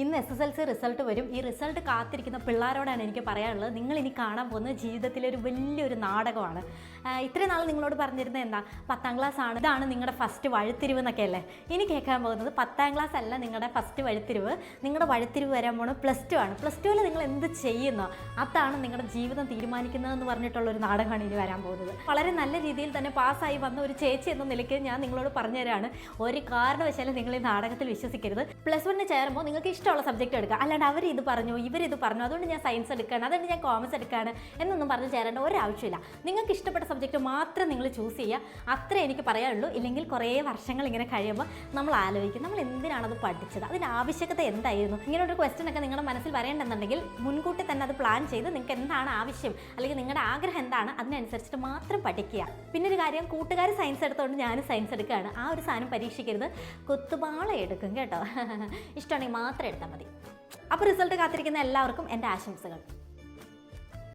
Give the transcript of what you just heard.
ഇന്ന് SSLC result വരും. ഈ റിസൾട്ട് കാത്തിരിക്കുന്ന പിള്ളേരോടാണ് എനിക്ക് പറയാനുള്ളത്, നിങ്ങൾ ഇനി കാണാൻ പോകുന്നത് ജീവിതത്തിലെ ഒരു വലിയൊരു നാടകമാണ്. ഇത്രയും നാൾ നിങ്ങളോട് പറഞ്ഞിരുന്നത് എന്താ, 10ാം ക്ലാസ് ആണ്, ഇതാണ് നിങ്ങളുടെ ഫസ്റ്റ് വഴിത്തിരിവ് എന്നൊക്കെ അല്ലേ. ഇനി കേൾക്കാൻ പോകുന്നത് 10ാം ക്ലാസ് അല്ല നിങ്ങളുടെ ഫസ്റ്റ് വഴിത്തിരിവ്. നിങ്ങളുടെ വഴിത്തിരിവ് വരാൻ പോകുന്നത് +2 ആണ്. +2ൽ നിങ്ങൾ എന്ത് ചെയ്യുന്നോ അതാണ് നിങ്ങളുടെ ജീവിതം തീരുമാനിക്കുന്നതെന്ന് പറഞ്ഞിട്ടുള്ളൊരു നാടകമാണ് ഇനി വരാൻ പോകുന്നത്. വളരെ നല്ല രീതിയിൽ തന്നെ പാസ്സായി വന്ന ഒരു ചേച്ചി എന്ന നിലയ്ക്ക് ഞാൻ നിങ്ങളോട് പറഞ്ഞു തരാണ്, ഒരു കാരണവശാലും നിങ്ങൾ ഈ നാടകത്തിൽ വിശ്വസിക്കരുത്. +1 ചേരുമ്പോൾ നിങ്ങൾക്ക് ഇഷ്ടമുള്ള സബ്ജക്റ്റ് എടുക്കുക, അല്ലാണ്ട് അവരിത് പറഞ്ഞു ഇവരിത് പറഞ്ഞു അതുകൊണ്ട് ഞാൻ സയൻസ് എടുക്കുകയാണ്, അതുകൊണ്ട് ഞാൻ കോമേഴ്സ് എടുക്കുകയാണ് എന്നൊന്നും പറഞ്ഞ് ചേരേണ്ട ഒരാവശ്യമില്ല. നിങ്ങൾക്ക് ഇഷ്ടപ്പെട്ട സബ്ജക്റ്റ് മാത്രം നിങ്ങൾ ചൂസ് ചെയ്യുക, അത്രേ എനിക്ക് പറയാനുള്ളൂ. ഇല്ലെങ്കിൽ കുറേ വർഷങ്ങൾ ഇങ്ങനെ കഴിയുമ്പോൾ നമ്മൾ ആലോചിക്കും നമ്മൾ എന്തിനാണത് പഠിച്ചത്, അതിൻ്റെ ആവശ്യകത എന്തായിരുന്നു. ഇങ്ങനൊരു ക്വസ്റ്റ്യൻ ഒക്കെ നിങ്ങളുടെ മനസ്സിൽ വരേണ്ടെന്നുണ്ടെങ്കിൽ മുൻകൂട്ടി തന്നെ അത് പ്ലാൻ ചെയ്ത് നിങ്ങൾക്ക് എന്താണ് ആവശ്യം അല്ലെങ്കിൽ നിങ്ങളുടെ ആഗ്രഹം എന്താണ് അതിനനുസരിച്ചിട്ട് മാത്രം പഠിക്കുക. പിന്നെ ഒരു കാര്യം, കൂട്ടുകാർ സയൻസ് എടുത്തുകൊണ്ട് ഞാനും സയൻസ് എടുക്കുകയാണ്, ആ ഒരു സാധനം പരീക്ഷിക്കരുത്, കുത്തുപാള എടുക്കും കേട്ടോ. ഇഷ്ടമാണെങ്കിൽ മാത്രം എടുത്താൽ മതി. അപ്പോൾ റിസൾട്ട് കാത്തിരിക്കുന്ന എല്ലാവർക്കും എൻ്റെ ആശംസകൾ.